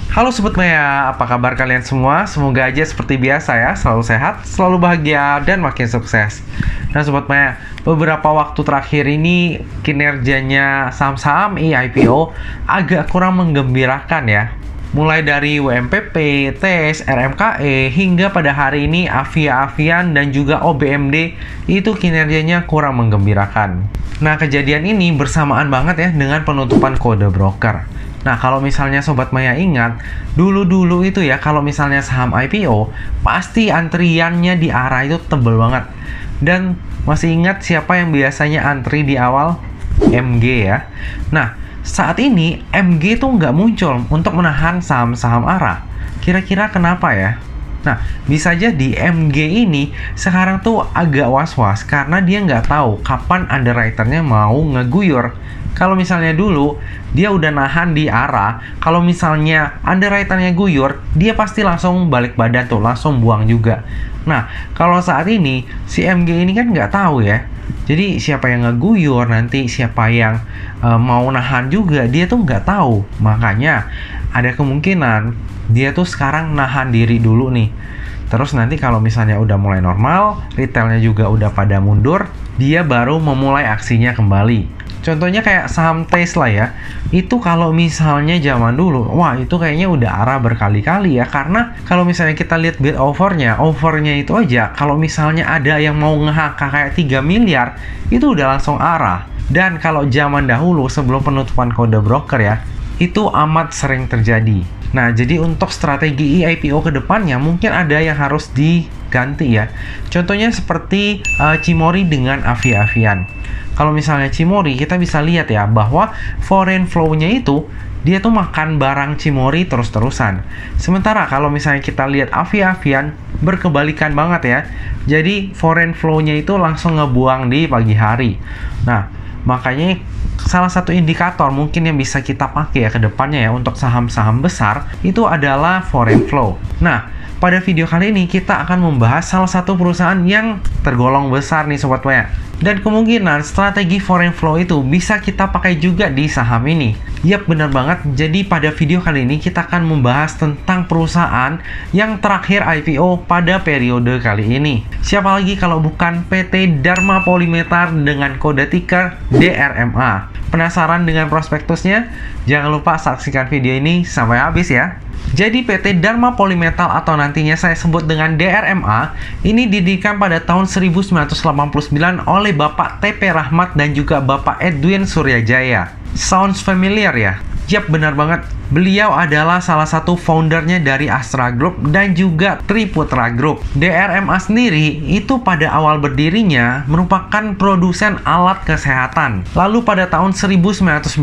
Halo Sobat Maya, apa kabar kalian semua? Semoga aja seperti biasa ya, selalu sehat, selalu bahagia, dan makin sukses. Nah Sobat Maya, beberapa waktu terakhir ini kinerjanya saham-saham IPO agak kurang menggembirakan ya. Mulai dari WMPP, TES, RMKE, hingga pada hari ini Avia Avian dan juga OBMD itu kinerjanya kurang menggembirakan. Nah kejadian ini bersamaan banget ya dengan penutupan kode broker. Nah, kalau misalnya Sobat Maya ingat, dulu-dulu itu ya, kalau misalnya saham IPO, pasti antriannya di ARA itu tebel banget. Dan masih ingat siapa yang biasanya antri di awal? MG ya. Nah, saat ini MG tuh nggak muncul untuk menahan saham-saham ARA. Kira-kira kenapa ya? Nah, bisa jadi MG ini sekarang tuh agak was-was karena dia nggak tahu kapan underwriternya mau ngeguyur. Kalau misalnya dulu dia udah nahan di ARA, kalau misalnya underwriternya guyur, dia pasti langsung balik badan tuh, langsung buang juga. Nah, kalau saat ini si MG ini kan nggak tahu ya. Jadi siapa yang ngeguyur, nanti siapa yang mau nahan juga, dia tuh nggak tahu. Makanya ada kemungkinan dia tuh sekarang nahan diri dulu nih. Terus nanti kalau misalnya udah mulai normal, retailnya juga udah pada mundur, dia baru memulai aksinya kembali. Contohnya kayak saham Tesla ya, itu kalau misalnya zaman dulu, wah itu kayaknya udah ARA berkali-kali ya, karena kalau misalnya kita lihat bid overnya itu aja, kalau misalnya ada yang mau nge-HK kayak 3 miliar, itu udah langsung ARA. Dan kalau zaman dahulu sebelum penutupan kode broker ya, itu amat sering terjadi. Nah, jadi untuk strategi IPO ke depannya mungkin ada yang harus diganti ya. Contohnya seperti Cimori dengan Avia Avian. Kalau misalnya Cimori, kita bisa lihat ya bahwa foreign flow-nya itu dia tuh makan barang Cimori terus-terusan. Sementara kalau misalnya kita lihat Avia Avian berkebalikan banget ya. Jadi foreign flow-nya itu langsung ngebuang di pagi hari. Nah, makanya salah satu indikator mungkin yang bisa kita pakai ya ke depannya ya untuk saham-saham besar itu adalah foreign flow. Nah, pada video kali ini kita akan membahas salah satu perusahaan yang tergolong besar nih Sobat Maya. Dan kemungkinan strategi foreign flow itu bisa kita pakai juga di saham ini. Yap, benar banget. Jadi pada video kali ini kita akan membahas tentang perusahaan yang terakhir IPO pada periode kali ini. Siapa lagi kalau bukan PT Dharma Polymetal dengan kode ticker DRMA. Penasaran dengan prospektusnya? Jangan lupa saksikan video ini sampai habis ya. Jadi PT Dharma Polymetal atau nantinya saya sebut dengan DRMA ini didirikan pada tahun 1989 oleh Bapak TP Rahmat dan juga Bapak Edwin Suryajaya. Sounds familiar ya? Yap, benar banget. Beliau adalah salah satu foundernya dari Astra Group dan juga Triputra Group. DRMA sendiri itu pada awal berdirinya merupakan produsen alat kesehatan. Lalu pada tahun 1994,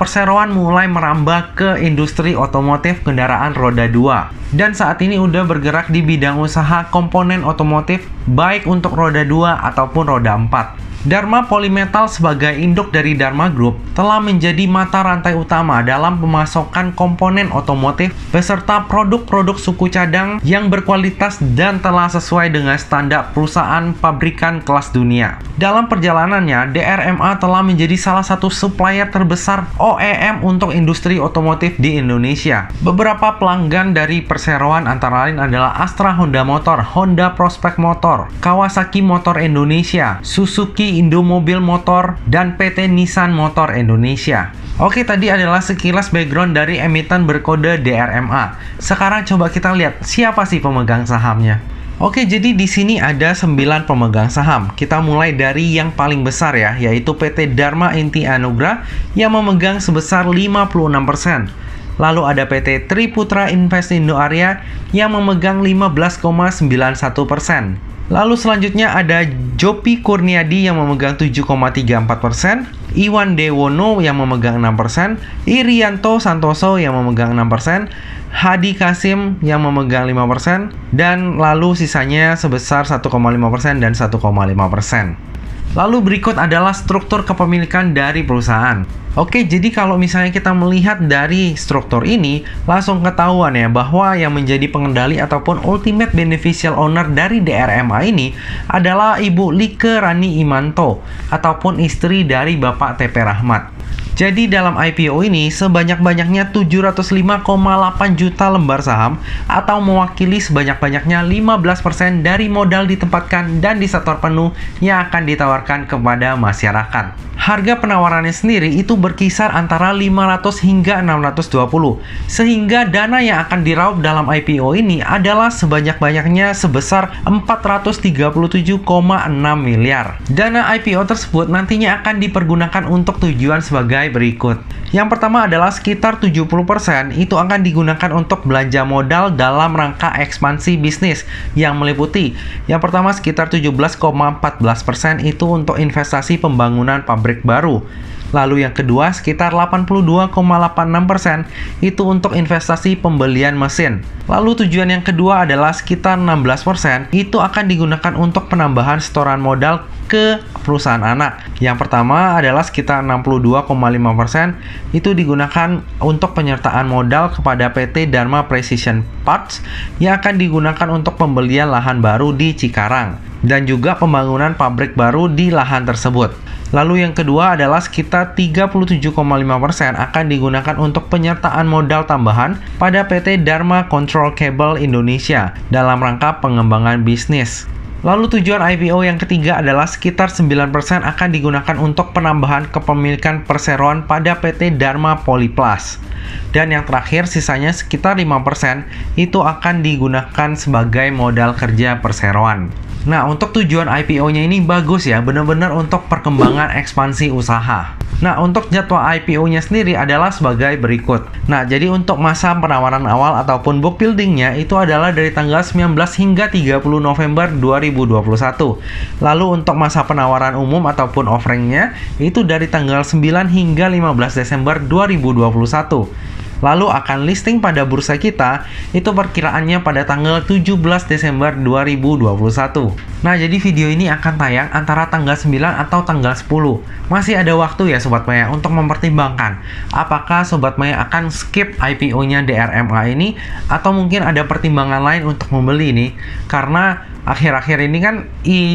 perseroan mulai merambah ke industri otomotif kendaraan roda 2. Dan saat ini udah bergerak di bidang usaha komponen otomotif baik untuk roda 2 ataupun roda 4. Dharma Polymetal sebagai induk dari Dharma Group telah menjadi mata rantai utama dalam pemasokan komponen otomotif beserta produk-produk suku cadang yang berkualitas dan telah sesuai dengan standar perusahaan pabrikan kelas dunia. Dalam perjalanannya, DRMA telah menjadi salah satu supplier terbesar OEM untuk industri otomotif di Indonesia. Beberapa pelanggan dari perseroan antara lain adalah Astra Honda Motor, Honda Prospect Motor, Kawasaki Motor Indonesia, Suzuki Indomobil Motor, dan PT Nissan Motor Indonesia. Oke, tadi adalah sekilas background dari emiten berkode DRMA. Sekarang coba kita lihat siapa sih pemegang sahamnya. Oke, jadi di sini ada 9 pemegang saham. Kita mulai dari yang paling besar ya, yaitu PT Dharma Inti Anugrah yang memegang sebesar 56%. Lalu ada PT Triputra Investindo Area yang memegang 15,91%. Lalu selanjutnya ada Jopi Kurniadi yang memegang 7,34%, Iwan Dewono yang memegang 6%, Irianto Santoso yang memegang 6%, Hadi Kasim yang memegang 5%, dan lalu sisanya sebesar 1,5% dan 1,5%. Lalu berikut adalah struktur kepemilikan dari perusahaan. Oke, jadi kalau misalnya kita melihat dari struktur ini, langsung ketahuan ya bahwa yang menjadi pengendali ataupun ultimate beneficial owner dari DRMA ini adalah Ibu Like Rani Imanto ataupun istri dari Bapak TP Rahmat. Jadi dalam IPO ini sebanyak-banyaknya 705,8 juta lembar saham atau mewakili sebanyak-banyaknya 15% dari modal ditempatkan dan di sektor penuh yang akan ditawarkan kepada masyarakat. Harga penawarannya sendiri itu berkisar antara 500 hingga 620, sehingga dana yang akan diraup dalam IPO ini adalah sebanyak-banyaknya sebesar 437,6 miliar. Dana IPO tersebut nantinya akan dipergunakan untuk tujuan sebagai berikut. Yang pertama adalah sekitar 70% itu akan digunakan untuk belanja modal dalam rangka ekspansi bisnis yang meliputi yang pertama sekitar 17,14% itu untuk investasi pembangunan pabrik baru. Lalu yang kedua sekitar 82,86% itu untuk investasi pembelian mesin. Lalu tujuan yang kedua adalah sekitar 16% itu akan digunakan untuk penambahan setoran modal ke perusahaan anak. Yang pertama adalah sekitar 62,5% itu digunakan untuk penyertaan modal kepada PT Dharma Precision Parts yang akan digunakan untuk pembelian lahan baru di Cikarang dan juga pembangunan pabrik baru di lahan tersebut. Lalu yang kedua adalah sekitar 37,5% akan digunakan untuk penyertaan modal tambahan pada PT Dharma Control Cable Indonesia dalam rangka pengembangan bisnis. Lalu tujuan IPO yang ketiga adalah sekitar 9% akan digunakan untuk penambahan kepemilikan perseroan pada PT Dharma Polyplus. Dan yang terakhir sisanya sekitar 5% itu akan digunakan sebagai modal kerja perseroan. Nah, untuk tujuan IPO-nya ini bagus ya, benar-benar untuk perkembangan ekspansi usaha. Nah, untuk jadwal IPO-nya sendiri adalah sebagai berikut. Nah, jadi untuk masa penawaran awal ataupun book building-nya itu adalah dari tanggal 19 hingga 30 November 2021. Lalu untuk masa penawaran umum ataupun offering-nya itu dari tanggal 9 hingga 15 Desember 2021. Lalu akan listing pada bursa kita itu perkiraannya pada tanggal 17 Desember 2021. Nah, jadi video ini akan tayang antara tanggal 9 atau tanggal 10. Masih ada waktu ya Sobat Maya untuk mempertimbangkan apakah Sobat Maya akan skip IPO-nya DRMA ini atau mungkin ada pertimbangan lain untuk membeli nih. Karena akhir-akhir ini kan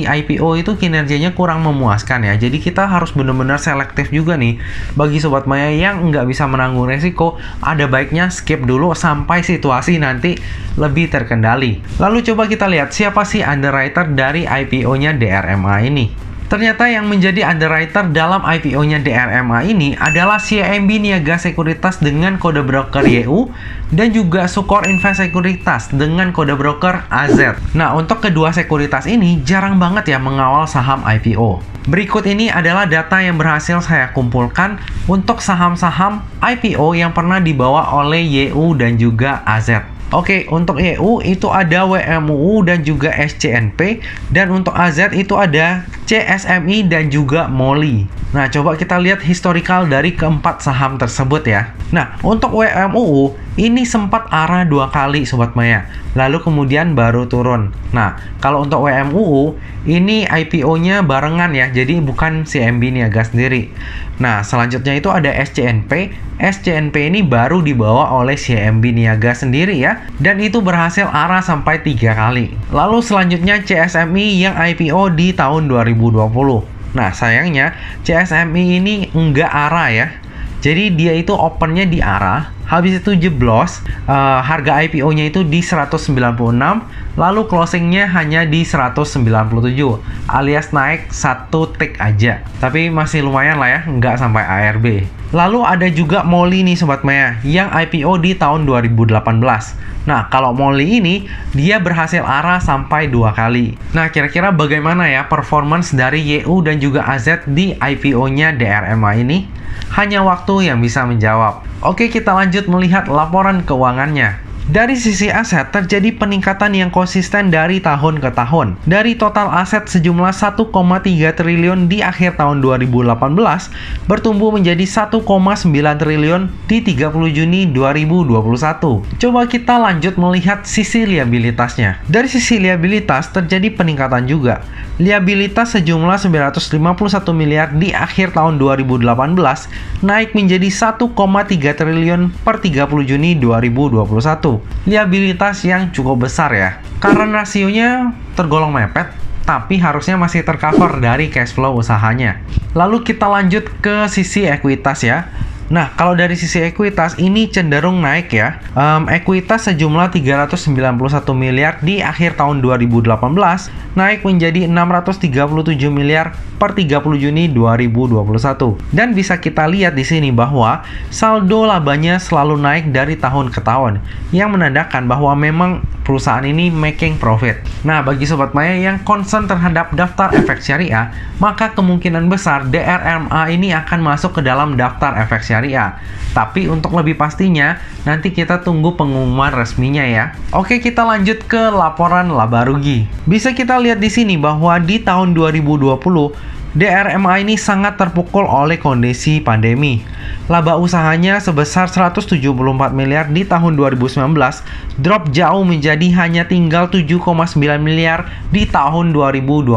IPO itu kinerjanya kurang memuaskan ya. Jadi kita harus benar-benar selektif juga nih. Bagi Sobat Maya yang nggak bisa menanggung resiko, ada baiknya skip dulu sampai situasi nanti lebih terkendali. Lalu coba kita lihat siapa sih underwriter dari IPO-nya DRMA ini. Ternyata yang menjadi underwriter dalam IPO-nya DRMA ini adalah CIMB Niaga Sekuritas dengan kode broker YU dan juga Sukor Invest Sekuritas dengan kode broker AZ. Nah, untuk kedua sekuritas ini jarang banget ya mengawal saham IPO. Berikut ini adalah data yang berhasil saya kumpulkan untuk saham-saham IPO yang pernah dibawa oleh YU dan juga AZ. Oke, untuk YU itu ada WMUU dan juga SCNP, dan untuk AZ itu ada CSMI dan juga MOLI. Nah, coba kita lihat historical dari keempat saham tersebut ya. Nah, untuk WMUU ini sempat arah 2 kali Sobat Maya, lalu kemudian baru turun. Nah, kalau untuk WMUU ini IPO-nya barengan ya, jadi bukan CIMB Niaga sendiri. Nah, selanjutnya itu ada SCNP. SCNP ini baru dibawa oleh CIMB Niaga sendiri ya, dan itu berhasil arah sampai 3 kali. Lalu selanjutnya CSMI yang IPO di tahun 2020. Nah, sayangnya CSMI ini enggak arah ya. Jadi dia itu opennya di arah, habis itu jeblos, harga IPO-nya itu di 196, lalu closingnya hanya di 197, alias naik 1 tick aja. Tapi masih lumayan lah ya, nggak sampai ARB. Lalu ada juga MOLI nih Sobat Maya, yang IPO di tahun 2018. Nah, kalau MOLI ini, dia berhasil arah sampai 2 kali. Nah, kira-kira bagaimana ya performance dari YU dan juga AZ di IPO-nya DRMA ini? Hanya waktu yang bisa menjawab. Oke, kita lanjut melihat laporan keuangannya. Dari sisi aset, terjadi peningkatan yang konsisten dari tahun ke tahun. Dari total aset sejumlah 1,3 triliun di akhir tahun 2018, bertumbuh menjadi 1,9 triliun di 30 Juni 2021. Coba kita lanjut melihat sisi liabilitasnya. Dari sisi liabilitas, terjadi peningkatan juga. Liabilitas sejumlah 951 miliar di akhir tahun 2018, naik menjadi 1,3 triliun per 30 Juni 2021. Liabilitas yang cukup besar ya. Current rasionya tergolong mepet, tapi harusnya masih tercover dari cash flow usahanya. Lalu kita lanjut ke sisi ekuitas ya. Nah, kalau dari sisi ekuitas ini cenderung naik ya. Ekuitas sejumlah 391 miliar di akhir tahun 2018 naik menjadi 637 miliar per 30 Juni 2021. Dan bisa kita lihat di sini bahwa saldo labanya selalu naik dari tahun ke tahun, yang menandakan bahwa memang perusahaan ini making profit. Nah, bagi Sobat Maya yang concern terhadap daftar efek syariah, maka kemungkinan besar DRMA ini akan masuk ke dalam daftar efek syariah. Tapi untuk lebih pastinya, nanti kita tunggu pengumuman resminya ya. Oke, kita lanjut ke laporan laba rugi. Bisa kita lihat di sini bahwa di tahun 2020, DRMA ini sangat terpukul oleh kondisi pandemi. Laba usahanya sebesar 174 miliar di tahun 2019, drop jauh menjadi hanya tinggal 7,9 miliar di tahun 2020.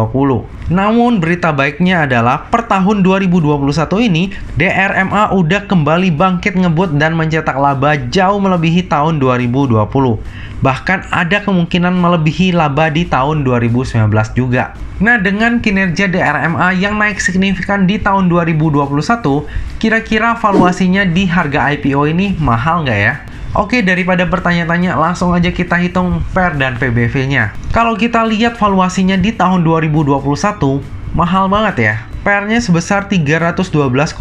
Namun berita baiknya adalah per tahun 2021 ini, DRMA udah kembali bangkit ngebut dan mencetak laba jauh melebihi tahun 2020. Bahkan ada kemungkinan melebihi laba di tahun 2019 juga. Nah, dengan kinerja DRMA yang naik signifikan di tahun 2021, kira-kira valuasinya di harga IPO ini mahal nggak ya? Oke, daripada bertanya-tanya, langsung aja kita hitung PER dan PBV-nya. Kalau kita lihat valuasinya di tahun 2021, mahal banget ya. PER-nya sebesar 312,15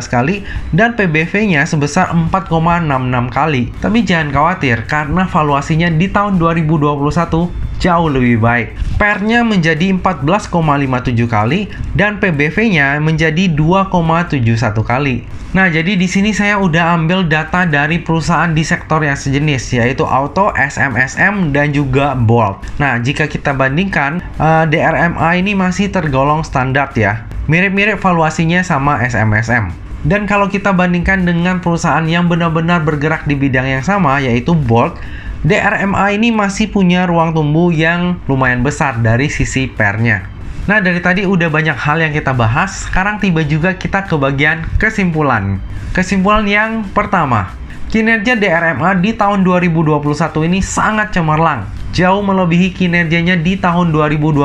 kali dan PBV-nya sebesar 4,66 kali. Tapi jangan khawatir, karena valuasinya di tahun 2021 jauh lebih baik. PER-nya menjadi 14,57 kali dan PBV-nya menjadi 2,71 kali. Nah, jadi di sini saya udah ambil data dari perusahaan di sektor yang sejenis, yaitu Auto, SMSM, dan juga Bolt. Nah, jika kita bandingkan, DRMA ini masih tergolong standar ya. Mirip-mirip valuasinya sama SMSM. Dan kalau kita bandingkan dengan perusahaan yang benar-benar bergerak di bidang yang sama, yaitu Bolt, DRMA ini masih punya ruang tumbuh yang lumayan besar dari sisi PER-nya. Nah, dari tadi udah banyak hal yang kita bahas, sekarang tiba juga kita ke bagian kesimpulan. Kesimpulan yang pertama, kinerja DRMA di tahun 2021 ini sangat cemerlang, jauh melebihi kinerjanya di tahun 2020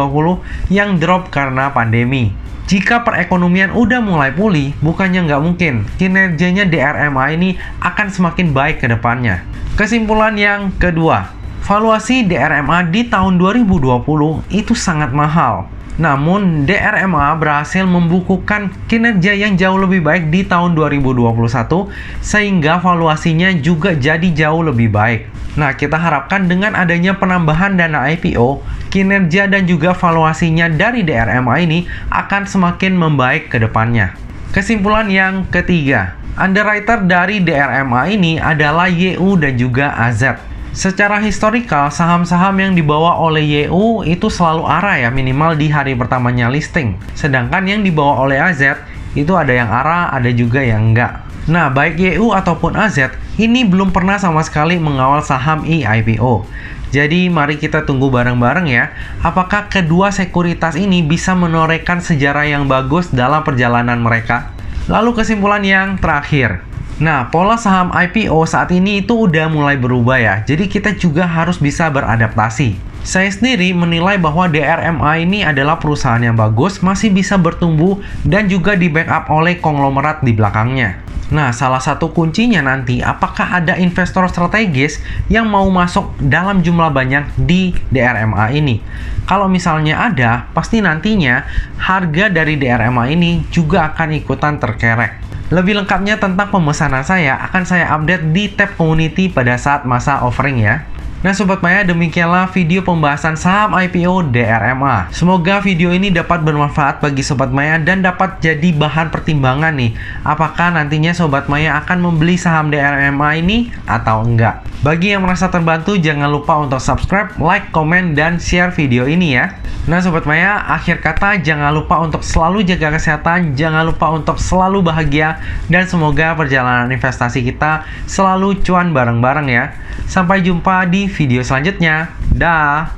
yang drop karena pandemi. Jika perekonomian udah mulai pulih, bukannya nggak mungkin, kinerjanya DRMA ini akan semakin baik ke depannya. Kesimpulan yang kedua, valuasi DRMA di tahun 2020 itu sangat mahal. Namun, DRMA berhasil membukukan kinerja yang jauh lebih baik di tahun 2021, sehingga valuasinya juga jadi jauh lebih baik. Nah, kita harapkan dengan adanya penambahan dana IPO, kinerja dan juga valuasinya dari DRMA ini akan semakin membaik ke depannya. Kesimpulan yang ketiga, underwriter dari DRMA ini adalah YU dan juga AZ. Secara historikal, saham-saham yang dibawa oleh YU itu selalu ARA ya, minimal di hari pertamanya listing. Sedangkan yang dibawa oleh AZ itu ada yang ARA, ada juga yang enggak. Nah, baik YU ataupun AZ ini belum pernah sama sekali mengawal saham IPO. Jadi mari kita tunggu bareng-bareng ya, apakah kedua sekuritas ini bisa menorehkan sejarah yang bagus dalam perjalanan mereka. Lalu kesimpulan yang terakhir. Nah, pola saham IPO saat ini itu udah mulai berubah ya, jadi kita juga harus bisa beradaptasi. Saya sendiri menilai bahwa DRMA ini adalah perusahaan yang bagus, masih bisa bertumbuh, dan juga di backup oleh konglomerat di belakangnya. Nah, salah satu kuncinya nanti, apakah ada investor strategis yang mau masuk dalam jumlah banyak di DRMA ini? Kalau misalnya ada, pasti nantinya harga dari DRMA ini juga akan ikutan terkerek. Lebih lengkapnya tentang pemesanan saya akan saya update di tab community pada saat masa offering ya. Nah Sobat Maya, demikianlah video pembahasan saham IPO DRMA. Semoga video ini dapat bermanfaat bagi Sobat Maya dan dapat jadi bahan pertimbangan nih, apakah nantinya Sobat Maya akan membeli saham DRMA ini atau enggak. Bagi yang merasa terbantu, jangan lupa untuk subscribe, like, komen, dan share video ini ya. Nah Sobat Maya, akhir kata jangan lupa untuk selalu jaga kesehatan, jangan lupa untuk selalu bahagia, dan semoga perjalanan investasi kita selalu cuan bareng-bareng ya. Sampai jumpa di video selanjutnya. Dah.